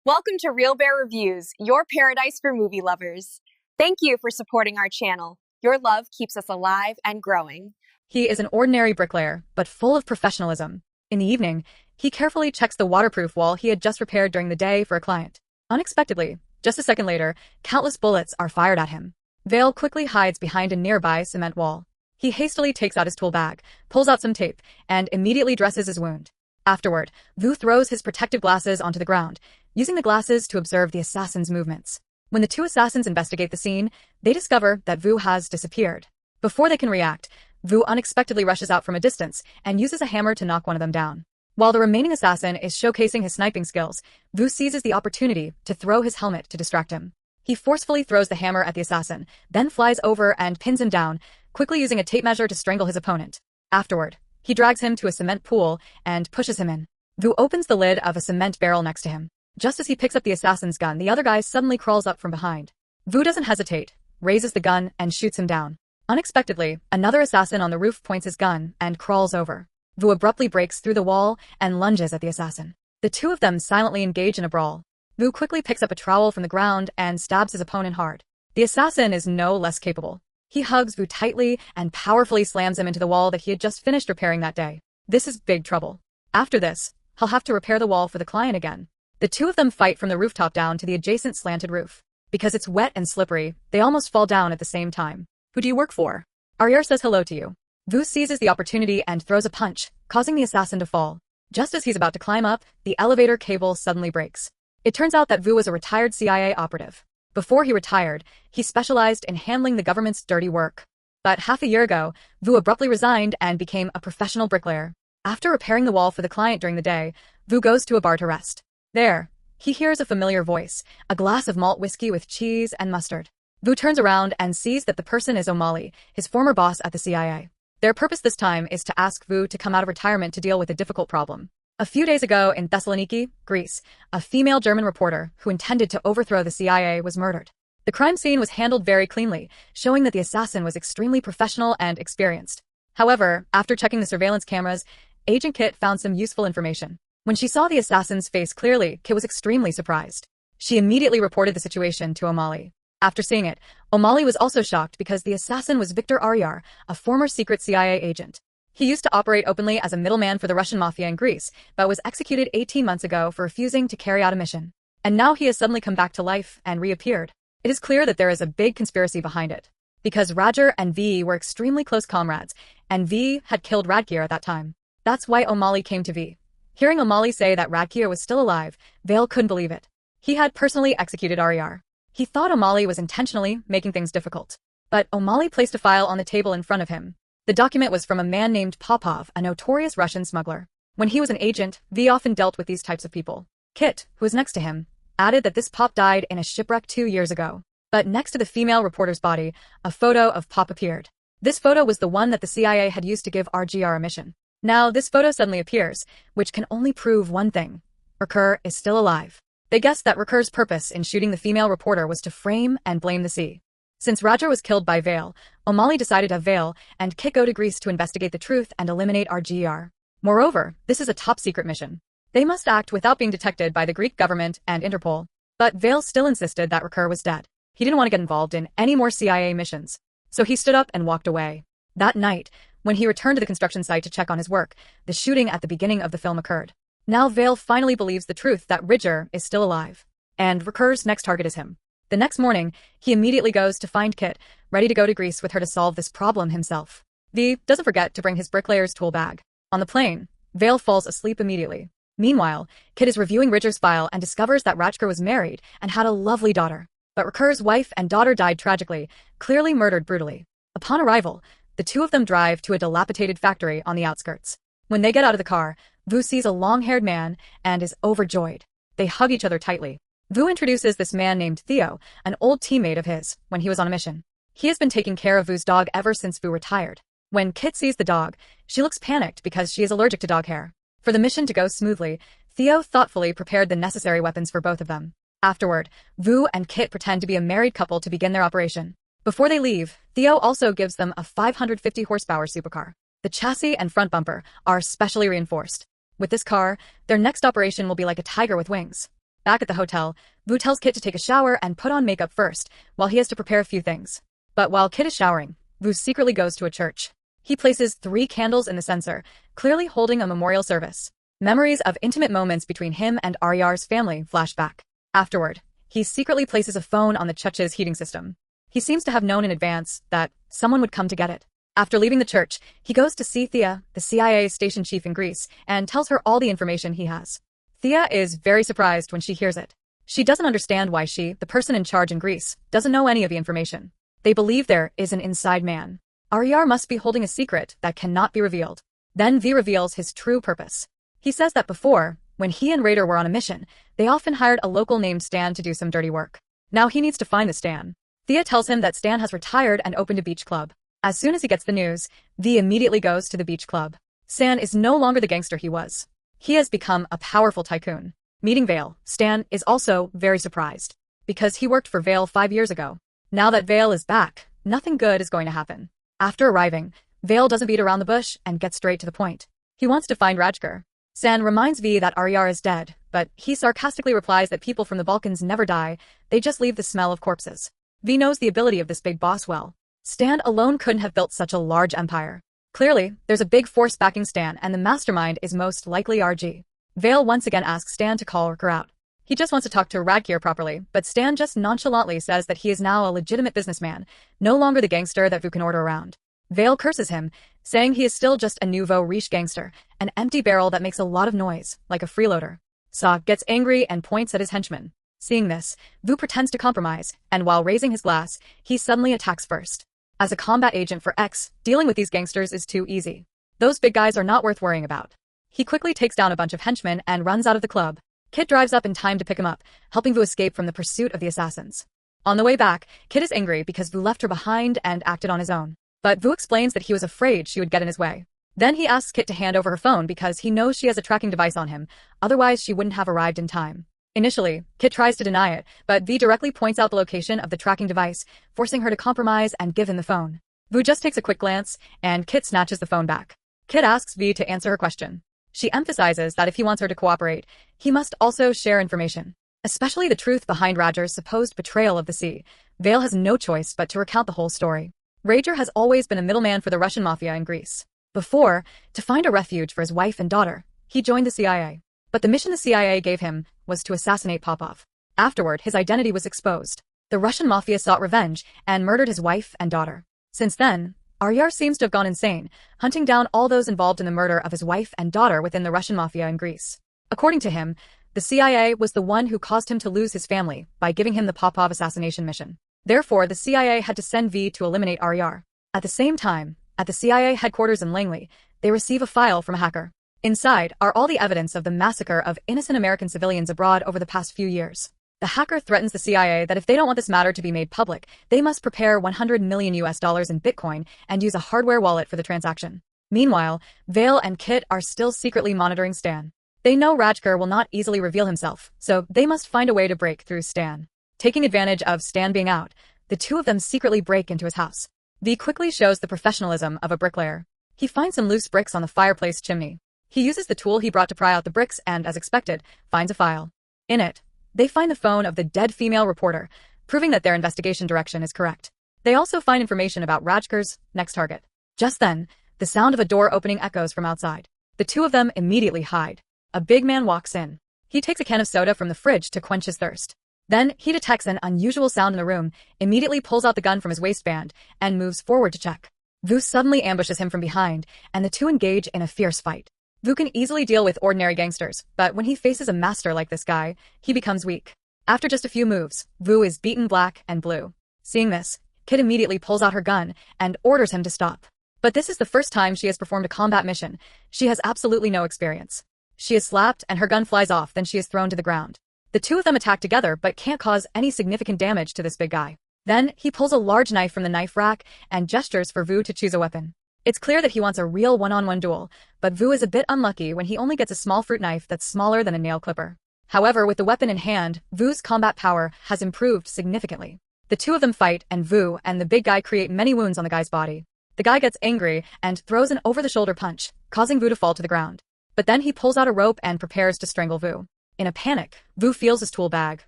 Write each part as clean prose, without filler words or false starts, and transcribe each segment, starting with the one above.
Welcome to Real Bear Reviews, your paradise for movie lovers. Thank you for supporting our channel. Your love keeps us alive and growing. He is an ordinary bricklayer, but full of professionalism. In the evening, he carefully checks the waterproof wall he had just repaired during the day for a client. Unexpectedly, just a second later, countless bullets are fired at him. Vail quickly hides behind a nearby cement wall. He hastily takes out his tool bag, pulls out some tape, and immediately dresses his wound. Afterward, Vu throws his protective glasses onto the ground, using the glasses to observe the assassin's movements. When the two assassins investigate the scene, they discover that Vu has disappeared. Before they can react, Vu unexpectedly rushes out from a distance and uses a hammer to knock one of them down. While the remaining assassin is showcasing his sniping skills, Vu seizes the opportunity to throw his helmet to distract him. He forcefully throws the hammer at the assassin, then flies over and pins him down, quickly using a tape measure to strangle his opponent. Afterward, he drags him to a cement pool and pushes him in. Vu opens the lid of a cement barrel next to him. Just as he picks up the assassin's gun, the other guy suddenly crawls up from behind. Vu doesn't hesitate, raises the gun, and shoots him down. Unexpectedly, another assassin on the roof points his gun and crawls over. Vu abruptly breaks through the wall and lunges at the assassin. The two of them silently engage in a brawl. Vu quickly picks up a trowel from the ground and stabs his opponent hard. The assassin is no less capable. He hugs Vu tightly and powerfully slams him into the wall that he had just finished repairing that day. This is big trouble. After this, he'll have to repair the wall for the client again. The two of them fight from the rooftop down to the adjacent slanted roof. Because it's wet and slippery, they almost fall down at the same time. Who do you work for? Ariar says hello to you. Vu seizes the opportunity and throws a punch, causing the assassin to fall. Just as he's about to climb up, the elevator cable suddenly breaks. It turns out that Vu was a retired CIA operative. Before he retired, he specialized in handling the government's dirty work. But half a year ago, Vu abruptly resigned and became a professional bricklayer. After repairing the wall for the client during the day, Vu goes to a bar to rest. There, he hears a familiar voice, a glass of malt whiskey with cheese and mustard. Vu turns around and sees that the person is O'Malley, his former boss at the CIA. Their purpose this time is to ask Vu to come out of retirement to deal with a difficult problem. A few days ago in Thessaloniki, Greece, a female German reporter who intended to overthrow the CIA was murdered. The crime scene was handled very cleanly, showing that the assassin was extremely professional and experienced. However, after checking the surveillance cameras, Agent Kit found some useful information. When she saw the assassin's face clearly, Kit was extremely surprised. She immediately reported the situation to O'Malley. After seeing it, O'Malley was also shocked because the assassin was Victor Ariar, a former secret CIA agent. He used to operate openly as a middleman for the Russian mafia in Greece, but was executed 18 months ago for refusing to carry out a mission. And now he has suddenly come back to life and reappeared. It is clear that there is a big conspiracy behind it. Because Roger and V were extremely close comrades, and V had killed Radkir at that time. That's why O'Malley came to V. Hearing O'Malley say that Radkir was still alive, Vail couldn't believe it. He had personally executed Ariar. He thought O'Malley was intentionally making things difficult. But O'Malley placed a file on the table in front of him. The document was from a man named Popov, a notorious Russian smuggler. When he was an agent, V often dealt with these types of people. Kit, who was next to him, added that this Pop died in a shipwreck 2 years ago. But next to the female reporter's body, a photo of Pop appeared. This photo was the one that the CIA had used to give RGR a mission. Now, this photo suddenly appears, which can only prove one thing. Riker is still alive. They guessed that Riker's purpose in shooting the female reporter was to frame and blame the sea. Since Roger was killed by Vail, O'Malley decided to have Vail and Kit go to Greece to investigate the truth and eliminate RGR. Moreover, this is a top-secret mission. They must act without being detected by the Greek government and Interpol. But Vail still insisted that Riker was dead. He didn't want to get involved in any more CIA missions. So he stood up and walked away. That night, when he returned to the construction site to check on his work, the shooting at the beginning of the film occurred. Now Vail finally believes the truth that Ridger is still alive. And Riker's next target is him. The next morning, he immediately goes to find Kit, ready to go to Greece with her to solve this problem himself. V doesn't forget to bring his bricklayer's tool bag. On the plane, Vail falls asleep immediately. Meanwhile, Kit is reviewing Ridger's file and discovers that Radkir was married and had a lovely daughter. But Riker's wife and daughter died tragically, clearly murdered brutally. Upon arrival, the two of them drive to a dilapidated factory on the outskirts. When they get out of the car, Vu sees a long-haired man and is overjoyed. They hug each other tightly. Vu introduces this man named Theo, an old teammate of his, when he was on a mission. He has been taking care of Vu's dog ever since Vu retired. When Kit sees the dog, she looks panicked because she is allergic to dog hair. For the mission to go smoothly, Theo thoughtfully prepared the necessary weapons for both of them. Afterward, Vu and Kit pretend to be a married couple to begin their operation. Before they leave, Theo also gives them a 550 horsepower supercar. The chassis and front bumper are specially reinforced. With this car, their next operation will be like a tiger with wings. Back at the hotel, Vu tells Kit to take a shower and put on makeup first, while he has to prepare a few things. But while Kit is showering, Vu secretly goes to a church. He places 3 candles in the censer, clearly holding a memorial service. Memories of intimate moments between him and Aryar's family flash back. Afterward, he secretly places a phone on the church's heating system. He seems to have known in advance that someone would come to get it. After leaving the church, he goes to see Thea, the CIA station chief in Greece, and tells her all the information he has. Thea is very surprised when she hears it. She doesn't understand why she, the person in charge in Greece, doesn't know any of the information. They believe there is an inside man. Aryar must be holding a secret that cannot be revealed. Then V reveals his true purpose. He says that before, when he and Raider were on a mission, they often hired a local named Stan to do some dirty work. Now he needs to find the Stan. Thea tells him that Stan has retired and opened a beach club. As soon as he gets the news, V immediately goes to the beach club. Stan is no longer the gangster he was. He has become a powerful tycoon. Meeting Vail, Stan is also very surprised, because he worked for Vail 5 years ago. Now that Vail is back, nothing good is going to happen. After arriving, Vail doesn't beat around the bush and gets straight to the point. He wants to find Rajkar. Stan reminds V that Aryar is dead, but he sarcastically replies that people from the Balkans never die, they just leave the smell of corpses. V knows the ability of this big boss well. Stan alone couldn't have built such a large empire. Clearly, there's a big force backing Stan, and the mastermind is most likely RG. Vail once again asks Stan to call Rajkar out. He just wants to talk to Rajkar properly, but Stan just nonchalantly says that he is now a legitimate businessman, no longer the gangster that Vu can order around. Vail curses him, saying he is still just a nouveau riche gangster, an empty barrel that makes a lot of noise, like a freeloader. Saw gets angry and points at his henchman. Seeing this, Vu pretends to compromise, and while raising his glass, he suddenly attacks first. As a combat agent for X, dealing with these gangsters is too easy. Those big guys are not worth worrying about. He quickly takes down a bunch of henchmen and runs out of the club. Kit drives up in time to pick him up, helping Vu escape from the pursuit of the assassins. On the way back, Kit is angry because Vu left her behind and acted on his own. But Vu explains that he was afraid she would get in his way. Then he asks Kit to hand over her phone because he knows she has a tracking device on him, otherwise she wouldn't have arrived in time. Initially, Kit tries to deny it, but V directly points out the location of the tracking device, forcing her to compromise and give him the phone. Vu just takes a quick glance, and Kit snatches the phone back. Kit asks V to answer her question. She emphasizes that if he wants her to cooperate, he must also share information, especially the truth behind Rajar's supposed betrayal of the sea. Vail has no choice but to recount the whole story. Rajar has always been a middleman for the Russian mafia in Greece. Before, to find a refuge for his wife and daughter, he joined the CIA. But the mission the CIA gave him was to assassinate Popov. Afterward, his identity was exposed. The Russian mafia sought revenge and murdered his wife and daughter. Since then, Aryar seems to have gone insane, hunting down all those involved in the murder of his wife and daughter within the Russian mafia in Greece. According to him, the CIA was the one who caused him to lose his family by giving him the Popov assassination mission. Therefore, the CIA had to send V to eliminate Aryar. At the same time, at the CIA headquarters in Langley, they receive a file from a hacker. Inside are all the evidence of the massacre of innocent American civilians abroad over the past few years. The hacker threatens the CIA that if they don't want this matter to be made public, they must prepare $100 million in Bitcoin and use a hardware wallet for the transaction. Meanwhile, Vail and Kit are still secretly monitoring Stan. They know Rajkar will not easily reveal himself, so they must find a way to break through Stan. Taking advantage of Stan being out, the two of them secretly break into his house. V quickly shows the professionalism of a bricklayer. He finds some loose bricks on the fireplace chimney. He uses the tool he brought to pry out the bricks and, as expected, finds a file. In it, they find the phone of the dead female reporter, proving that their investigation direction is correct. They also find information about Rajkar's next target. Just then, the sound of a door opening echoes from outside. The two of them immediately hide. A big man walks in. He takes a can of soda from the fridge to quench his thirst. Then, he detects an unusual sound in the room, immediately pulls out the gun from his waistband, and moves forward to check. Vu suddenly ambushes him from behind, and the two engage in a fierce fight. Vu can easily deal with ordinary gangsters, but when he faces a master like this guy, he becomes weak. After just a few moves, Vu is beaten black and blue. Seeing this, Kit immediately pulls out her gun and orders him to stop. But this is the first time she has performed a combat mission. She has absolutely no experience. She is slapped and her gun flies off, then she is thrown to the ground. The two of them attack together but can't cause any significant damage to this big guy. Then, he pulls a large knife from the knife rack and gestures for Vu to choose a weapon. It's clear that he wants a real one-on-one duel, but Vu is a bit unlucky when he only gets a small fruit knife that's smaller than a nail clipper. However, with the weapon in hand, Vu's combat power has improved significantly. The two of them fight, and Vu and the big guy create many wounds on the guy's body. The guy gets angry and throws an over-the-shoulder punch, causing Vu to fall to the ground. But then he pulls out a rope and prepares to strangle Vu. In a panic, Vu feels his tool bag,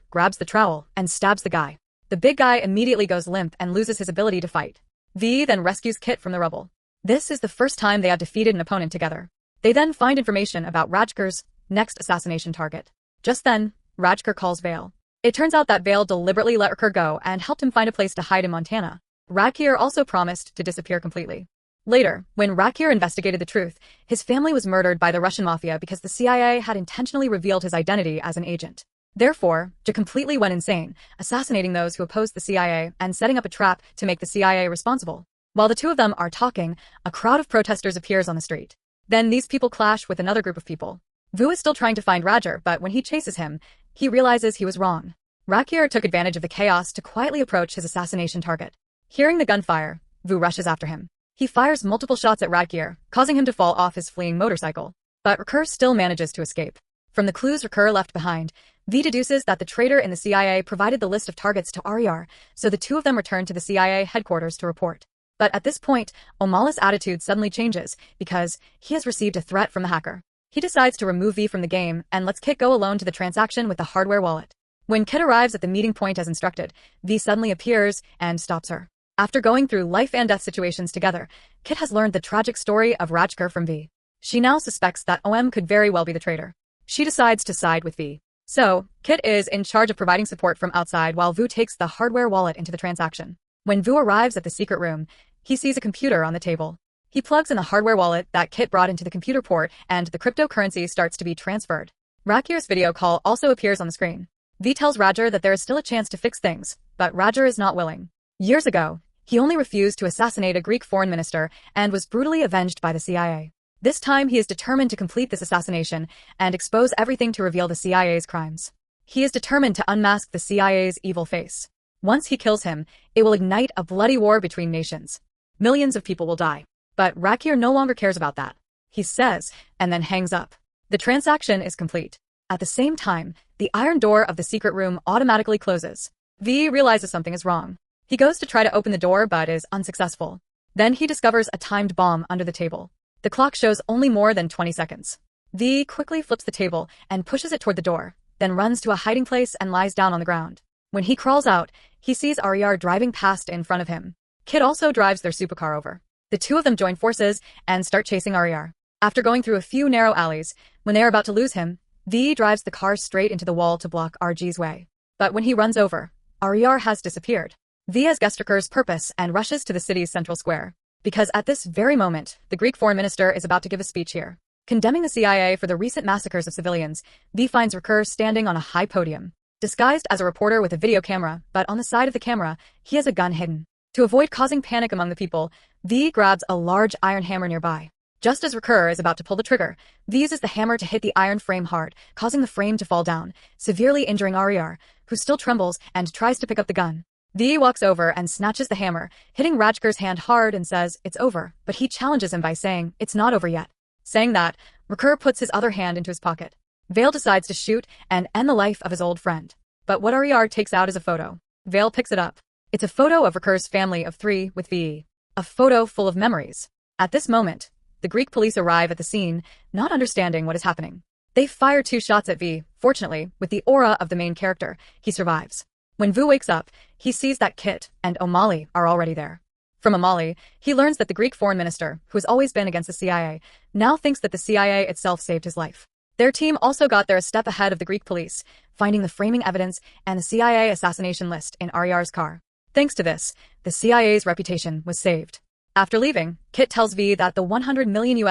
grabs the trowel, and stabs the guy. The big guy immediately goes limp and loses his ability to fight. V then rescues Kit from the rubble. This is the first time they have defeated an opponent together. They then find information about Rajkur's next assassination target. Just then, Rajkur calls Vail. It turns out that Vail deliberately let Rajkur go and helped him find a place to hide in Montana. Rajkur also promised to disappear completely. Later, when Rajkur investigated the truth, his family was murdered by the Russian mafia because the CIA had intentionally revealed his identity as an agent. Therefore, J completely went insane, assassinating those who opposed the CIA and setting up a trap to make the CIA responsible. While the two of them are talking, a crowd of protesters appears on the street. Then these people clash with another group of people. Vu is still trying to find Rajkur, but when he chases him, he realizes he was wrong. Rajkur took advantage of the chaos to quietly approach his assassination target. Hearing the gunfire, Vu rushes after him. He fires multiple shots at Rajkur, causing him to fall off his fleeing motorcycle. But Rajkur still manages to escape. From the clues Rajkur left behind, V deduces that the traitor in the CIA provided the list of targets to Aryar, so the two of them return to the CIA headquarters to report. But at this point, O'Malley's attitude suddenly changes because he has received a threat from the hacker. He decides to remove V from the game and lets Kit go alone to the transaction with the hardware wallet. When Kit arrives at the meeting point as instructed, V suddenly appears and stops her. After going through life and death situations together, Kit has learned the tragic story of Rajkur from V. She now suspects that OM could very well be the traitor. She decides to side with V. So, Kit is in charge of providing support from outside while Vu takes the hardware wallet into the transaction. When Vu arrives at the secret room, he sees a computer on the table. He plugs in the hardware wallet that Kit brought into the computer port and the cryptocurrency starts to be transferred. Rajkur's video call also appears on the screen. V tells Rajkur that there is still a chance to fix things, but Rajkur is not willing. Years ago, he only refused to assassinate a Greek foreign minister and was brutally avenged by the CIA. This time he is determined to complete this assassination and expose everything to reveal the CIA's crimes. He is determined to unmask the CIA's evil face. Once he kills him, it will ignite a bloody war between nations. Millions of people will die. But Rajkur no longer cares about that. He says, and then hangs up. The transaction is complete. At the same time, the iron door of the secret room automatically closes. V realizes something is wrong. He goes to try to open the door but is unsuccessful. Then he discovers a timed bomb under the table. The clock shows only more than 20 seconds. V quickly flips the table and pushes it toward the door, then runs to a hiding place and lies down on the ground. When he crawls out, he sees Aryar driving past in front of him. Kit also drives their supercar over. The two of them join forces and start chasing Aryar. After going through a few narrow alleys, when they are about to lose him, V drives the car straight into the wall to block RG's way. But when he runs over, Aryar has disappeared. V has guessed Rajkur's purpose and rushes to the city's central square. Because at this very moment, the Greek foreign minister is about to give a speech here. Condemning the CIA for the recent massacres of civilians, V finds Rajkur standing on a high podium. Disguised as a reporter with a video camera, but on the side of the camera, he has a gun hidden. To avoid causing panic among the people, V grabs a large iron hammer nearby. Just as Rajkur is about to pull the trigger, V uses the hammer to hit the iron frame hard, causing the frame to fall down, severely injuring Aryar, who still trembles and tries to pick up the gun. V walks over and snatches the hammer, hitting Rajkur's hand hard and says, "It's over," but he challenges him by saying, "It's not over yet." Saying that, Rajkur puts his other hand into his pocket. Vail decides to shoot and end the life of his old friend. But what Aryar takes out is a photo. Vail picks it up. It's a photo of Rajkur's family of 3 with V. A photo full of memories. At this moment, the Greek police arrive at the scene, not understanding what is happening. They fire 2 shots at V. Fortunately, with the aura of the main character, he survives. When Vu wakes up, he sees that Kit and O'Malley are already there. From O'Malley, he learns that the Greek foreign minister, who has always been against the CIA, now thinks that the CIA itself saved his life. Their team also got there a step ahead of the Greek police, finding the framing evidence and the CIA assassination list in Aryar's car. Thanks to this, the CIA's reputation was saved. After leaving, Kit tells V that the $100 million in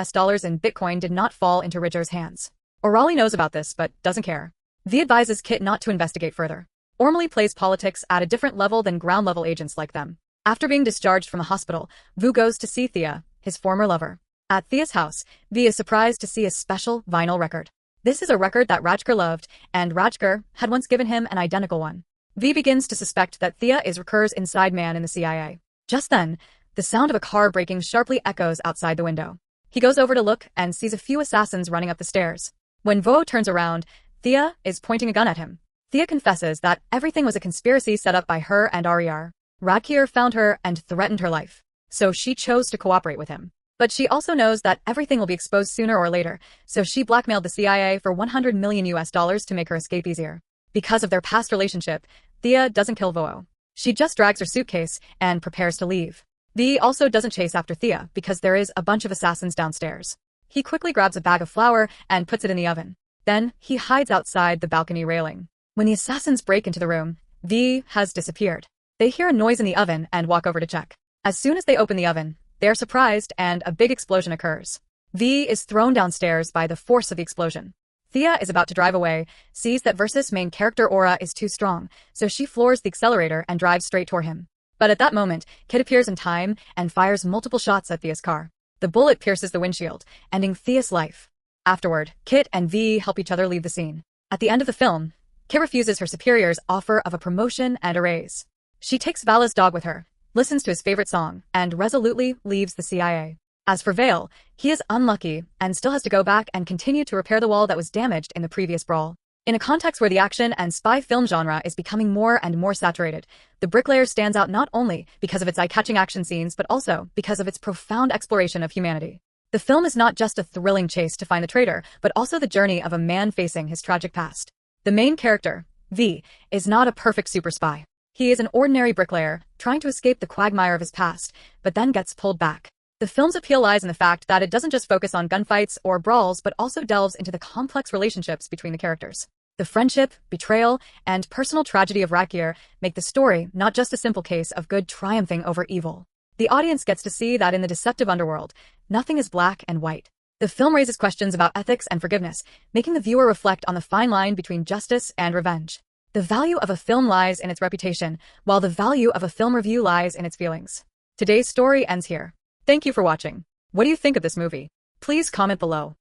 Bitcoin did not fall into Rajkur's hands. O'Malley knows about this but doesn't care. V advises Kit not to investigate further. O'Malley plays politics at a different level than ground-level agents like them. After being discharged from a hospital, Vu goes to see Thea, his former lover. At Thea's house, V is surprised to see a special vinyl record. This is a record that Rajkur loved, and Rajkur had once given him an identical one. V begins to suspect that Thea is Rajkur's inside man in the CIA. Just then, the sound of a car braking sharply echoes outside the window. He goes over to look and sees a few assassins running up the stairs. When Vo turns around, Thea is pointing a gun at him. Thea confesses that everything was a conspiracy set up by her and Aryar. Rajkur found her and threatened her life. So she chose to cooperate with him. But she also knows that everything will be exposed sooner or later, so she blackmailed the CIA for 100 million US dollars to make her escape easier. Because of their past relationship, Thea doesn't kill Vo. She just drags her suitcase and prepares to leave. V also doesn't chase after Thea because there is a bunch of assassins downstairs. He quickly grabs a bag of flour and puts it in the oven. Then, he hides outside the balcony railing. When the assassins break into the room, V has disappeared. They hear a noise in the oven and walk over to check. As soon as they open the oven, they are surprised and a big explosion occurs. V is thrown downstairs by the force of the explosion. Thea is about to drive away, sees that Versus' main character aura is too strong, so she floors the accelerator and drives straight toward him. But at that moment, Kit appears in time and fires multiple shots at Thea's car. The bullet pierces the windshield, ending Thea's life. Afterward, Kit and V help each other leave the scene. At the end of the film, Kit refuses her superior's offer of a promotion and a raise. She takes Vala's dog with her, listens to his favorite song, and resolutely leaves the CIA. As for Vail, he is unlucky and still has to go back and continue to repair the wall that was damaged in the previous brawl. In a context where the action and spy film genre is becoming more and more saturated, The Bricklayer stands out not only because of its eye-catching action scenes but also because of its profound exploration of humanity. The film is not just a thrilling chase to find the traitor, but also the journey of a man facing his tragic past. The main character, V, is not a perfect super spy. He is an ordinary bricklayer, trying to escape the quagmire of his past, but then gets pulled back. The film's appeal lies in the fact that it doesn't just focus on gunfights or brawls but also delves into the complex relationships between the characters. The friendship, betrayal, and personal tragedy of Rakir make the story not just a simple case of good triumphing over evil. The audience gets to see that in the deceptive underworld, nothing is black and white. The film raises questions about ethics and forgiveness, making the viewer reflect on the fine line between justice and revenge. The value of a film lies in its reputation, while the value of a film review lies in its feelings. Today's story ends here. Thank you for watching. What do you think of this movie? Please comment below.